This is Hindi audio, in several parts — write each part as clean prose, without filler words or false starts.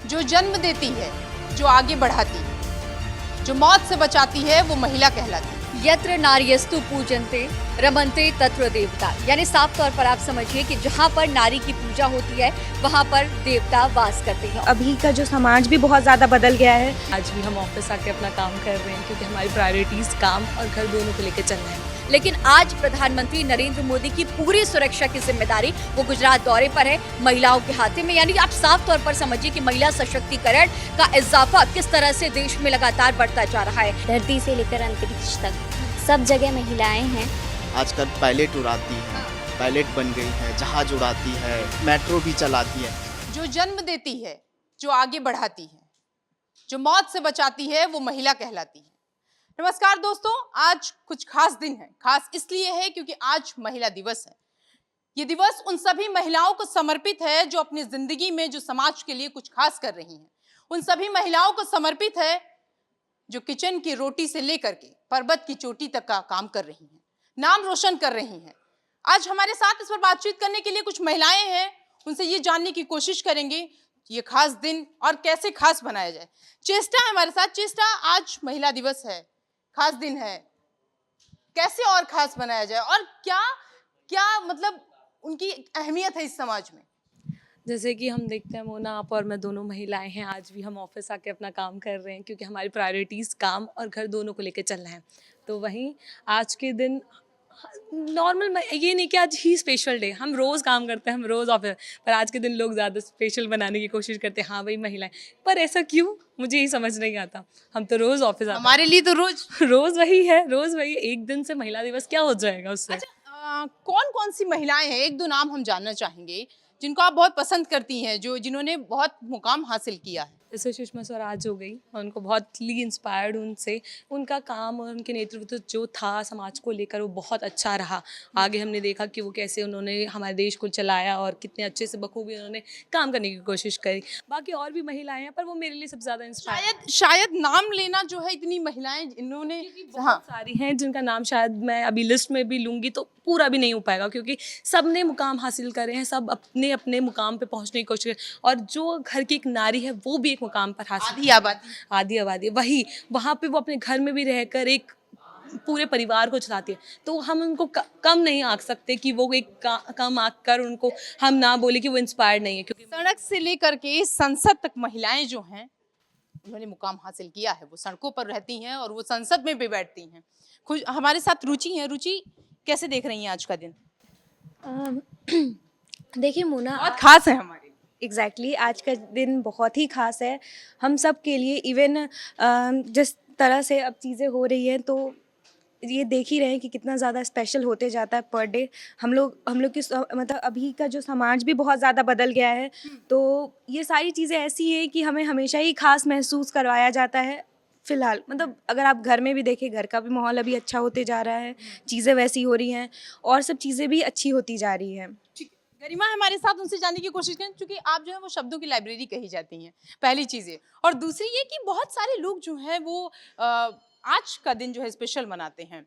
जो जन्म देती है, जो आगे बढ़ाती है, जो मौत से बचाती है, वो महिला कहलाती है। यत्र नार्यस्तु पूजन्ते रमन्ते तत्र देवता, यानी साफ तौर पर आप समझिए कि जहाँ पर नारी की पूजा होती है वहाँ पर देवता वास करते हैं। अभी का जो समाज भी बहुत ज़्यादा बदल गया है। आज भी हम ऑफिस आके अपना काम कर रहे हैं क्योंकि हमारी प्रायोरिटीज काम और घर दोनों को लेकर चल रहे हैं। लेकिन आज प्रधानमंत्री नरेंद्र मोदी की पूरी सुरक्षा की जिम्मेदारी वो गुजरात दौरे पर है, महिलाओं के हाथे में। यानी आप साफ तौर पर समझिए कि महिला सशक्तिकरण का इजाफा किस तरह से देश में लगातार बढ़ता जा रहा है। धरती से लेकर अंतरिक्ष तक सब जगह महिलाएं हैं। आजकल पायलट उड़ाती है, पायलट बन गई है, जहाज उड़ाती है, मेट्रो भी चलाती है। जो जन्म देती है, जो आगे बढ़ाती है, जो मौत से बचाती है, वो महिला कहलाती है। नमस्कार दोस्तों, आज कुछ खास दिन है। खास इसलिए है क्योंकि आज महिला दिवस है। ये दिवस उन सभी महिलाओं को समर्पित है जो अपनी जिंदगी में जो समाज के लिए कुछ खास कर रही हैं। उन सभी महिलाओं को समर्पित है जो किचन की रोटी से लेकर के पर्वत की चोटी तक का काम कर रही हैं, नाम रोशन कर रही हैं। आज हमारे साथ इस पर बातचीत करने के लिए कुछ महिलाएं हैं। उनसे ये जानने की कोशिश करेंगे ये खास दिन और कैसे खास बनाया जाए। चेष्टा है हमारे साथ। चेष्टा, आज महिला दिवस है, खास दिन है, कैसे और खास बनाया जाए और क्या क्या मतलब उनकी अहमियत है इस समाज में। जैसे कि हम देखते हैं मोना, आप और मैं दोनों महिलाएं हैं। आज भी हम ऑफिस आके अपना काम कर रहे हैं क्योंकि हमारी प्रायोरिटीज काम और घर दोनों को लेकर चल रहे हैं। तो वहीं आज के दिन नॉर्मल, ये नहीं कि आज ही स्पेशल डे, हम रोज़ काम करते हैं, हम रोज़ ऑफिस, पर आज के दिन लोग ज़्यादा स्पेशल बनाने की कोशिश करते हैं। हाँ भाई महिलाएं, पर ऐसा क्यों, मुझे यही समझ नहीं आता। हम तो रोज़ ऑफिस आते हैं, हमारे लिए तो रोज़ वही है, रोज़ वही। एक दिन से महिला दिवस क्या हो जाएगा उससे। कौन कौन सी महिलाएं हैं, एक दो नाम हम जानना चाहेंगे जिनको आप बहुत पसंद करती हैं, जो जिन्होंने बहुत मुकाम हासिल किया है। जैसे सुषमा स्वराज हो गई, उनको बहुत ली इंस्पायर्ड उनसे, उनका काम और उनके नेतृत्व जो था समाज को लेकर वो बहुत अच्छा रहा। आगे हमने देखा कि वो कैसे उन्होंने हमारे देश को चलाया और कितने अच्छे से बखूबी उन्होंने काम करने की कोशिश करी। बाकी और भी महिलाएं हैं पर वो मेरे लिए सबसे ज़्यादा इंस्पायर शायद नाम लेना जो है, इतनी महिलाएं इन्होंने बहुत सारी हैं जिनका नाम शायद मैं अभी लिस्ट में भी लूँगी तो पूरा भी नहीं हो पाएगा, क्योंकि सब ने मुकाम हासिल करे हैं, सब अपने अपने मुकाम पे पहुंचने की कोशिश करें। और जो घर की एक नारी है वो भी एक मुकाम पर हासिल, आधी आबादी वही, वहाँ पे वो अपने घर में भी रहकर एक पूरे परिवार को चलाती है। तो हम उनको कम नहीं आंक सकते कि वो एक कम आंक कर उनको हम ना बोले कि वो इंस्पायर्ड नहीं है, क्योंकि सड़क से लेकर के संसद तक महिलाएं जो हैं उन्होंने मुकाम हासिल किया है। वो सड़कों पर रहती हैं और वो संसद में भी बैठती हैं। हमारे साथ रुचि है। रुचि, कैसे देख रही हैं आज का दिन? देखिए मोना, बहुत खास है हमारे लिए। एग्जैक्टली आज का दिन बहुत ही खास है हम सब के लिए। इवन जिस तरह से अब चीज़ें हो रही हैं तो ये देख ही रहे हैं कि कितना ज़्यादा स्पेशल होते जाता है पर डे। हम लोग की मतलब अभी का जो समाज भी बहुत ज़्यादा बदल गया है। तो ये सारी चीज़ें ऐसी हैं कि हमें हमेशा ही खास महसूस करवाया जाता है। फ़िलहाल मतलब अगर आप घर में भी देखें, घर का भी माहौल अभी अच्छा होते जा रहा है, चीज़ें वैसी हो रही हैं और सब चीज़ें भी अच्छी होती जा रही हैं। गरिमा हमारे साथ, उनसे जानने की कोशिश करें, क्योंकि आप जो है वो शब्दों की लाइब्रेरी कही जाती हैं, पहली चीज़ें। और दूसरी ये कि बहुत सारे लोग जो हैं वो आज का दिन जो है स्पेशल मनाते हैं।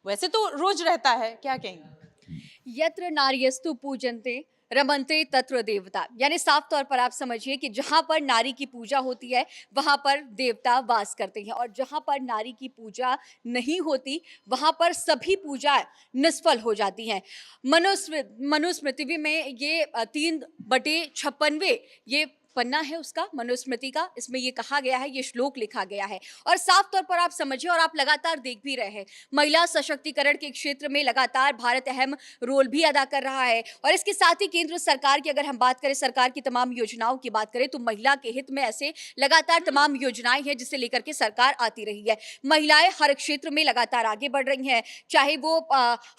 वैसे तो रोज रहता है, क्या कहेंगे? यत्र नार्यस्तु पूजन्ते रमन्ते तत्र देवता, यानी साफ तौर पर आप समझिए कि जहाँ पर नारी की पूजा होती है वहाँ पर देवता वास करते हैं, और जहाँ पर नारी की पूजा नहीं होती वहाँ पर सभी पूजा निष्फल हो जाती हैं। मनुस्मृति में ये 3/56 ये पन्ना है उसका, मनुस्मृति का, इसमें ये कहा गया है, ये श्लोक लिखा गया है। और साफ तौर पर आप समझिए और आप लगातार देख भी रहे हैं, महिला सशक्तिकरण के क्षेत्र में लगातार भारत अहम रोल भी अदा कर रहा है। और इसके साथ ही केंद्र सरकार की अगर हम बात करें, सरकार की तमाम योजनाओं की बात करें, तो महिला के हित में ऐसे लगातार तमाम योजनाएं हैं जिसे लेकर के सरकार आती रही है। महिलाएं हर क्षेत्र में लगातार आगे बढ़ रही हैं, चाहे वो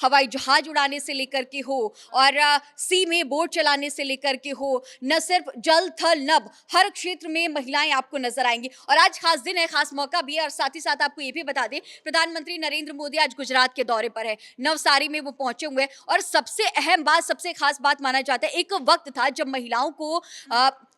हवाई जहाज उड़ाने से लेकर के हो और सी में बोट चलाने से लेकर के हो, न सिर्फ जल थल नभ, हर क्षेत्र में महिलाएं आपको नजर आएंगी। और आज खास दिन है, खास मौका भी है। और साथ ही साथ आपको ये भी बता दें, प्रधानमंत्री नरेंद्र मोदी आज गुजरात के दौरे पर है, नवसारी में वो पहुंचे हुए हैं। और सबसे अहम बात, सबसे खास बात माना जाता है, एक वक्त था जब महिलाओं को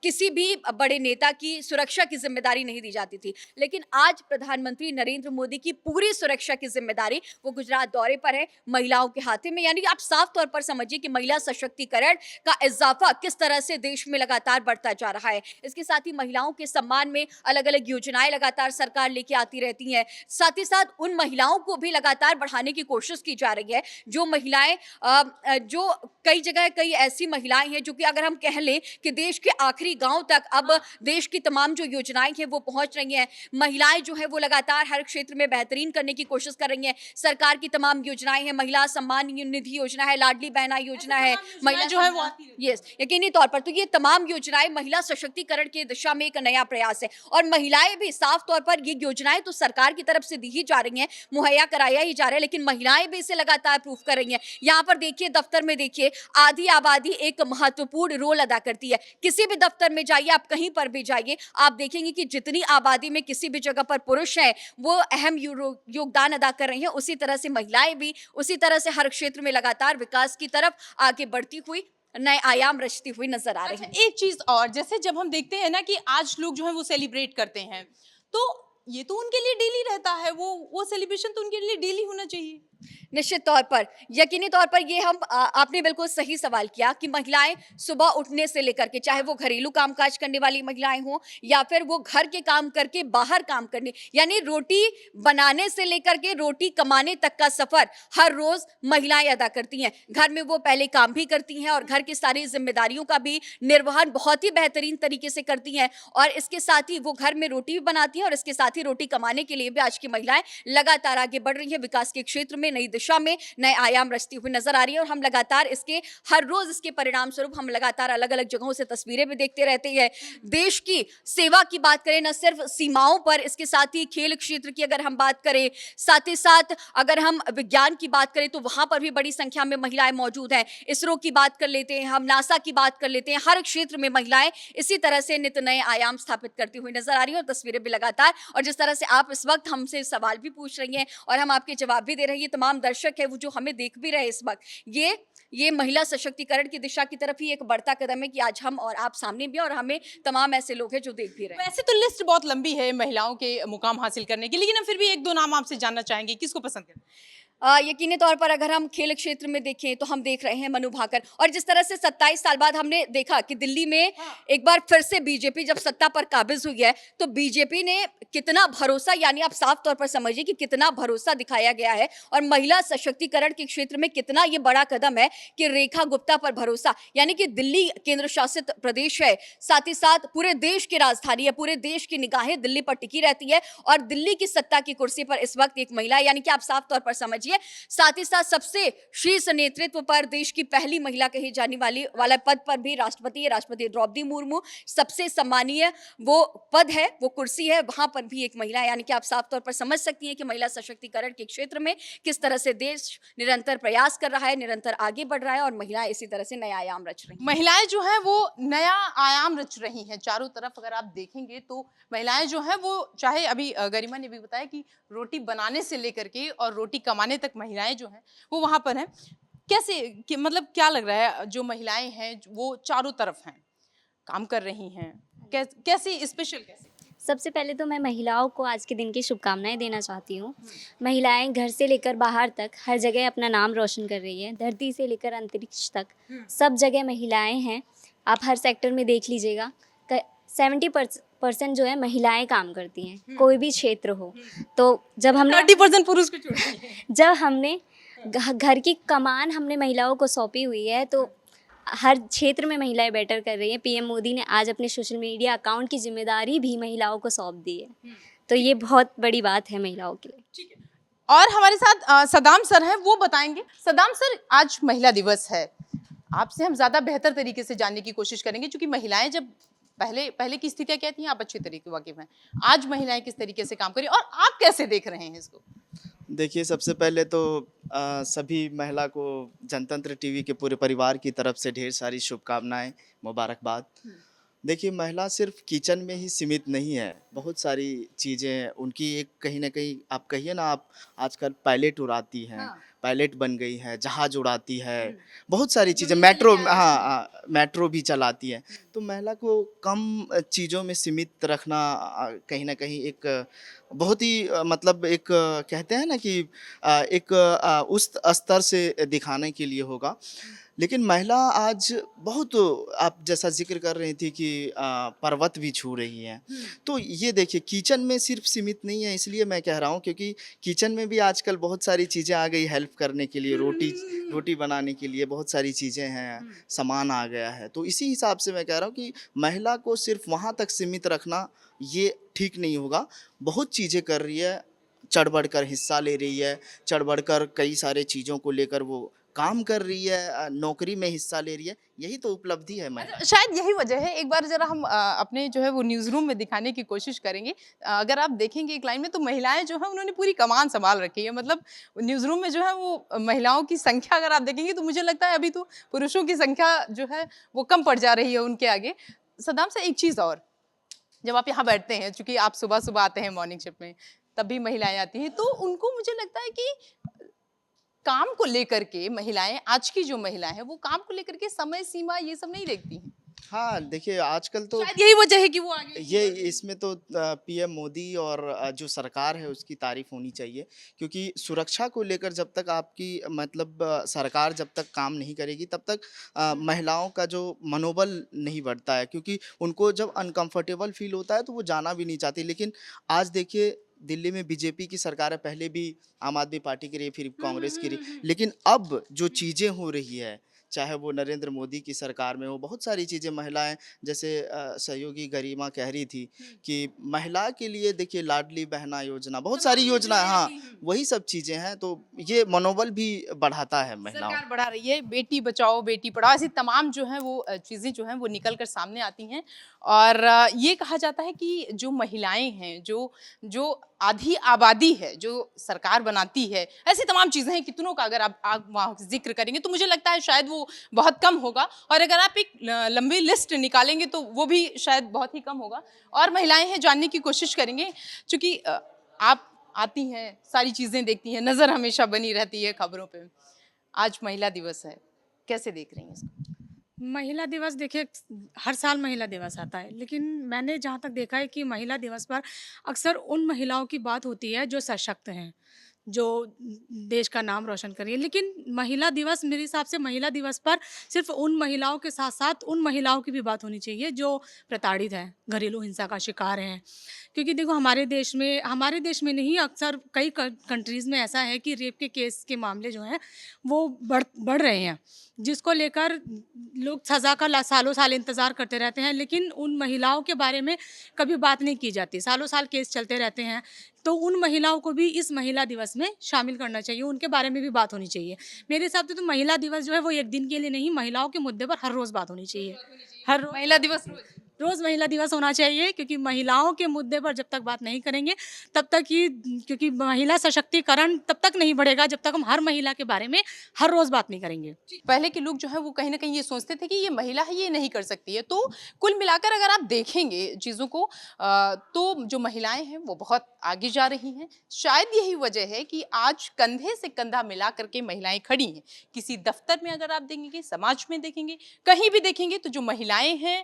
किसी भी बड़े नेता की सुरक्षा की जिम्मेदारी नहीं दी जाती थी, लेकिन आज प्रधानमंत्री नरेंद्र मोदी की पूरी सुरक्षा की जिम्मेदारी वो गुजरात दौरे पर है, महिलाओं के हाथे में। यानी आप साफ तौर पर समझिए कि महिला सशक्तिकरण का इजाफा किस तरह से देश में लगातार बढ़ता जा रहा है। रहा है। इसके साथ ही महिलाओं के सम्मान में अलग अलग योजनाएं लगातार सरकार लेके आती रहती है। साथ ही साथ उन महिलाओं को भी लगातार बढ़ाने की कोशिश की जा रही है जो महिलाएं जो कई जगह कई ऐसी महिलाएं हैं जो कि अगर हम कह लें कि देश के आखिरी गांव तक अब देश की तमाम जो योजनाएं हैं वो पहुंच रही हैं। महिलाएं जो है वो लगातार हर क्षेत्र में बेहतरीन करने की कोशिश कर रही हैं। सरकार की तमाम योजनाएं हैं, महिला सम्मान निधि योजना है, लाडली बहना योजना है, महिला जो है वो आती रहती यस यकीनी तौर पर तो ये तमाम योजनाएं महिला सशक्तिकरण की दिशा में एक नया प्रयास है। और महिलाएं भी साफ तौर पर ये योजनाएं तो सरकार की तरफ से दी ही जा रही हैं, मुहैया कराया ही जा रहा है, लेकिन महिलाएं भी इसे लगातार प्रूफ कर रही हैं। यहाँ पर देखिए, दफ्तर में देखिए, आधी आबादी एक महत्वपूर्ण रोल अदा करती है। किसी भी दफ्तर में जाइए, आप कहीं पर भी जाइए, आप देखेंगे कि जितनी आबादी में किसी भी जगह पर पुरुष हैं वो अहम योगदान अदा कर रही हैं, उसी तरह से महिलाएं भी उसी तरह से हर क्षेत्र में लगातार विकास की तरफ आगे बढ़ती हुई नए आयाम रचती हुई नजर आ रही है। एक चीज और, जैसे जब हम देखते हैं ना कि आज लोग जो है वो सेलिब्रेट करते हैं, तो ये तो उनके लिए डेली रहता है, वो सेलिब्रेशन तो उनके लिए डेली होना चाहिए। निश्चित तौर पर, यकीनी तौर पर ये आपने बिल्कुल सही सवाल किया कि महिलाएं सुबह उठने से लेकर के, चाहे वो घरेलू कामकाज करने वाली महिलाएं हों या फिर वो घर के काम करके बाहर काम करने, यानी रोटी बनाने से लेकर के रोटी कमाने तक का सफर हर रोज महिलाएं अदा करती हैं। घर में वो पहले काम भी करती हैं और घर की सारी जिम्मेदारियों का भी निर्वहन बहुत ही बेहतरीन तरीके से करती हैं, और इसके साथ ही वो घर में रोटी भी बनाती हैं और इसके साथ ही रोटी कमाने के लिए भी आज की महिलाएं लगातार आगे बढ़ रही है। विकास के क्षेत्र में नई दिशा में नए आयाम रचती हुई नजर आ रही है और हम लगातार इसके हर रोज इसके परिणाम स्वरूप हम लगातार अलग अलग जगहों से तस्वीरें भी देखते रहते हैं। देश की सेवा की बात करें, न सिर्फ सीमाओं पर, इसके साथ ही खेल क्षेत्र की अगर हम बात करें, साथ ही साथ अगर हम विज्ञान की बात करें तो वहां पर भी बड़ी संख्या में महिलाएं मौजूद हैं। इसरो की बात कर लेते हैं, हम नासा की बात कर लेते हैं, हर क्षेत्र में महिलाएं इसी तरह से नित नए आयाम स्थापित करती हुई नजर आ रही है और तस्वीरें भी लगातार, और जिस तरह से आप इस वक्त हमसे सवाल भी पूछ रही हैं और हम आपके जवाब भी दे रहे हैं, तमाम दर्शक है वो जो हमें देख भी रहे इस वक्त, ये महिला सशक्तिकरण की दिशा की तरफ ही एक बढ़ता कदम है कि आज हम और आप सामने भी हैं और हमें तमाम ऐसे लोग हैं जो देख भी रहे हैं। वैसे तो लिस्ट बहुत लंबी है महिलाओं के मुकाम हासिल करने की, लेकिन हम फिर भी एक दो नाम आपसे जानना चाहेंगे, किसको पसंद करते हैं? यकीनी तौर पर अगर हम खेल क्षेत्र में देखें तो हम देख रहे हैं मनु भाकर, और जिस तरह से 27 साल बाद हमने देखा कि दिल्ली में एक बार फिर से बीजेपी जब सत्ता पर काबिज हुई है तो बीजेपी ने कितना भरोसा, यानी आप साफ तौर पर समझिए कि कितना भरोसा दिखाया गया है और महिला सशक्तिकरण के क्षेत्र में कितना ये बड़ा कदम है कि रेखा गुप्ता पर भरोसा, यानी कि दिल्ली केंद्र शासित प्रदेश है, साथ ही साथ पूरे देश की राजधानी है, पूरे देश की निगाहें दिल्ली पर टिकी रहती है और दिल्ली की सत्ता की कुर्सी पर इस वक्त एक महिला, यानी कि आप साफ तौर पर समझिए, साथ ही साथ सबसे शीर्ष नेतृत्व पर देश की पहली महिला कही जाने वाला पद पर भी राष्ट्रपति द्रौपदी मुर्मू, सबसे सम्मानीय वो पद है, वो कुर्सी है, वहां पर भी एक महिला, यानी कि आप साफ तौर पर समझ सकती हैं कि महिला सशक्तिकरण के क्षेत्र में किस तरह से देश निरंतर प्रयास कर रहा है, निरंतर आगे बढ़ रहा है और महिलाएं इसी तरह से नया आयाम रच रही हैं। महिलाएं जो है वो नया आयाम रच रही हैं चारों तरफ। अगर आप देखेंगे तो महिलाएं जो है वो, चाहे अभी गरिमा ने भी बताया कि रोटी बनाने से लेकर के और रोटी कमाने तक महिलाएं जो हैं वो वहां पर हैं। कैसे मतलब क्या लग रहा है, जो महिलाएं हैं वो चारों तरफ हैं, काम कर रही हैं, कैसे स्पेशल कैसे? सबसे पहले तो मैं महिलाओं को आज के दिन की शुभकामनाएं देना चाहती हूँ। महिलाएं घर से लेकर बाहर तक हर जगह अपना नाम रोशन कर रही है, धरती से लेकर अंतरिक्ष तक सब जगह महिलाएं हैं। आप हर सेक्टर में देख लीजिएगा, 70% जो है महिलाएं काम करती हैं, कोई भी क्षेत्र हो। तो जब हमने 30% पुरुष को छोड़िए। जब हमने घर की कमान हमने महिलाओं को सौंपी हुई है तो हर क्षेत्र में महिलाएं बेटर कर रही हैं। पीएम मोदी ने आज अपने सोशल मीडिया अकाउंट की जिम्मेदारी भी महिलाओं को सौंप दी है, तो ये बहुत बड़ी बात है महिलाओं के लिए। ठीक है, और हमारे साथ सदाम सर हैं, वो बताएंगे। सदाम सर, आज महिला दिवस है, आपसे हम ज्यादा बेहतर तरीके से जानने की कोशिश करेंगे, क्योंकि महिलाएं जब पहले की स्थितियां क्या थी आप अच्छे तरीके वाकिफ हैं, आज महिलाएं किस तरीके से काम करें और आप कैसे देख रहे हैं इसको? देखिए, सबसे पहले तो सभी महिला को जनतंत्र टीवी के पूरे परिवार की तरफ से ढेर सारी शुभकामनाएं, मुबारकबाद। देखिए, महिला सिर्फ किचन में ही सीमित नहीं है, बहुत सारी चीज़ें उनकी एक कहीं ना कहीं, आप कहिए ना, आप आजकल पायलट उड़ाती हैं, पायलट बन गई है, जहाज उड़ाती है, बहुत सारी चीज़ें, मेट्रो भी चलाती है। तो तो महिला को कम चीज़ों में सीमित रखना कहीं न कहीं एक बहुत ही मतलब एक कहते हैं ना कि एक उस स्तर से दिखाने के लिए होगा। लेकिन महिला आज बहुत आप जैसा ज़िक्र कर रही थी कि पर्वत भी छू रही हैं। तो ये देखिए किचन में सिर्फ़ सीमित नहीं है, इसलिए मैं कह रहा हूँ क्योंकि किचन में भी आजकल बहुत सारी चीज़ें आ गई हेल्प करने के लिए, रोटी बनाने के लिए बहुत सारी चीज़ें हैं, सामान आ गया है। तो इसी हिसाब से मैं कह रहा हूँ कि महिला को सिर्फ़ वहाँ तक सीमित रखना ये ठीक नहीं होगा। बहुत चीज़ें कर रही है, चढ़-बढ़-कर हिस्सा ले रही है, चढ़-बढ़-कर कई सारे चीज़ों को लेकर वो काम कर रही है, नौकरी में हिस्सा ले रही है, यही तो उपलब्धि है महिला। शायद यही वजह है। एक बार जरा हम अपने जो है वो न्यूज़ रूम में दिखाने की कोशिश करेंगे। अगर आप देखेंगे एक लाइन में तो महिलाएं जो है उन्होंने पूरी कमान संभाल रखी है। मतलब न्यूज़ रूम में जो है वो महिलाओं की संख्या अगर आप देखेंगे तो मुझे लगता है अभी तो पुरुषों की संख्या जो है वो कम पड़ जा रही है उनके आगे। सद्दाम से एक चीज़ और, जब आप यहाँ बैठते हैं, चूंकि आप सुबह सुबह आते हैं मॉर्निंग शिफ्ट में, तब भी महिलाएं आती हैं, तो उनको मुझे लगता है कि काम को लेकर के महिलाएं, आज की जो महिलाएं हैं वो काम को लेकर के समय सीमा ये सब नहीं देखती हैं। हाँ, देखिए आजकल तो शायद यही वजह है कि वो आगे ये इसमें तो पीएम मोदी और जो सरकार है उसकी तारीफ होनी चाहिए क्योंकि सुरक्षा को लेकर जब तक आपकी मतलब सरकार जब तक काम नहीं करेगी तब तक महिलाओं का जो मनोबल नहीं बढ़ता है क्योंकि उनको जब अनकंफर्टेबल फील होता है तो वो जाना भी नहीं चाहती। लेकिन आज देखिए दिल्ली में बीजेपी की सरकार है, पहले भी आम आदमी पार्टी की रही, फिर कांग्रेस की रही, लेकिन अब जो चीज़ें हो रही है चाहे वो नरेंद्र मोदी की सरकार में हो, बहुत सारी चीज़ें महिलाएं जैसे सहयोगी गरिमा कह रही थी कि महिला के लिए देखिए लाडली बहना योजना, बहुत सारी योजना है। हाँ, वही सब चीज़ें हैं, तो ये मनोबल भी बढ़ाता है महिलाओं सरकार बढ़ा रही है। बेटी बचाओ बेटी पढ़ाओ, ऐसी तमाम जो है वो चीज़ें जो हैं वो निकल कर सामने आती हैं। और ये कहा जाता है कि जो महिलाएं हैं, जो आधी आबादी है जो सरकार बनाती है, ऐसी तमाम चीज़ें हैं, कितनों का अगर आप वहाँ जिक्र करेंगे तो मुझे लगता है शायद वो बहुत कम होगा। और अगर आप एक लंबी लिस्ट निकालेंगे तो वो भी शायद बहुत ही कम होगा। और महिलाएं हैं, जानने की कोशिश करेंगे, चूँकि आप आती हैं, सारी चीज़ें देखती हैं, नज़र हमेशा बनी रहती है खबरों पे। आज महिला दिवस है, कैसे देख रही हैं इसको? महिला दिवस देखिए हर साल महिला दिवस आता है, लेकिन मैंने जहाँ तक देखा है कि महिला दिवस पर अक्सर उन महिलाओं की बात होती है जो सशक्त हैं, जो देश का नाम रोशन कर रही है। लेकिन महिला दिवस मेरे हिसाब से महिला दिवस पर सिर्फ उन महिलाओं के साथ साथ उन महिलाओं की भी बात होनी चाहिए जो प्रताड़ित हैं, घरेलू हिंसा का शिकार हैं। क्योंकि देखो हमारे देश में नहीं, अक्सर कई कंट्रीज़ में ऐसा है कि रेप के केस के मामले जो हैं वो बढ़ रहे हैं, जिसको लेकर लोग सज़ा का सालों साल इंतज़ार करते रहते हैं, लेकिन उन महिलाओं के बारे में कभी बात नहीं की जाती। सालों साल केस चलते रहते हैं, तो उन महिलाओं को भी इस महिला दिवस में शामिल करना चाहिए, उनके बारे में भी बात होनी चाहिए। मेरे हिसाब से तो महिला दिवस जो है वो एक दिन के लिए नहीं, महिलाओं के मुद्दे पर हर रोज़ बात होनी चाहिए। हर महिला दिवस रोज़ महिला दिवस होना चाहिए, क्योंकि महिलाओं के मुद्दे पर जब तक बात नहीं करेंगे तब तक ही, क्योंकि महिला सशक्तिकरण तब तक नहीं बढ़ेगा जब तक हम हर महिला के बारे में हर रोज़ बात नहीं करेंगे। पहले के लोग जो है वो कहीं ना कहीं ये सोचते थे कि ये महिला है, ये नहीं कर सकती है। तो कुल मिलाकर अगर आप देखेंगे चीज़ों को तो जो महिलाएं हैं वो बहुत आगे जा रही हैं। शायद यही वजह है कि आज कंधे से कंधा मिला करके महिलाएं खड़ी हैं। किसी दफ्तर में अगर आप देखेंगे, समाज में देखेंगे, कहीं भी देखेंगे तो जो महिलाएं हैं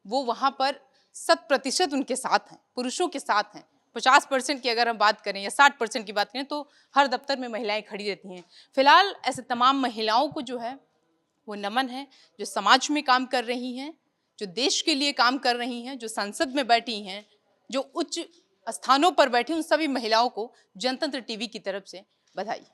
वो वहाँ पर 100% उनके साथ हैं, पुरुषों के साथ हैं। 50% की अगर हम बात करें या 60% की बात करें तो हर दफ्तर में महिलाएं खड़ी रहती हैं। फिलहाल ऐसे तमाम महिलाओं को जो है वो नमन है, जो समाज में काम कर रही हैं, जो देश के लिए काम कर रही हैं, जो संसद में बैठी हैं, जो उच्च स्थानों पर बैठी, उन सभी महिलाओं को जनतंत्र टीवी की तरफ से बधाई।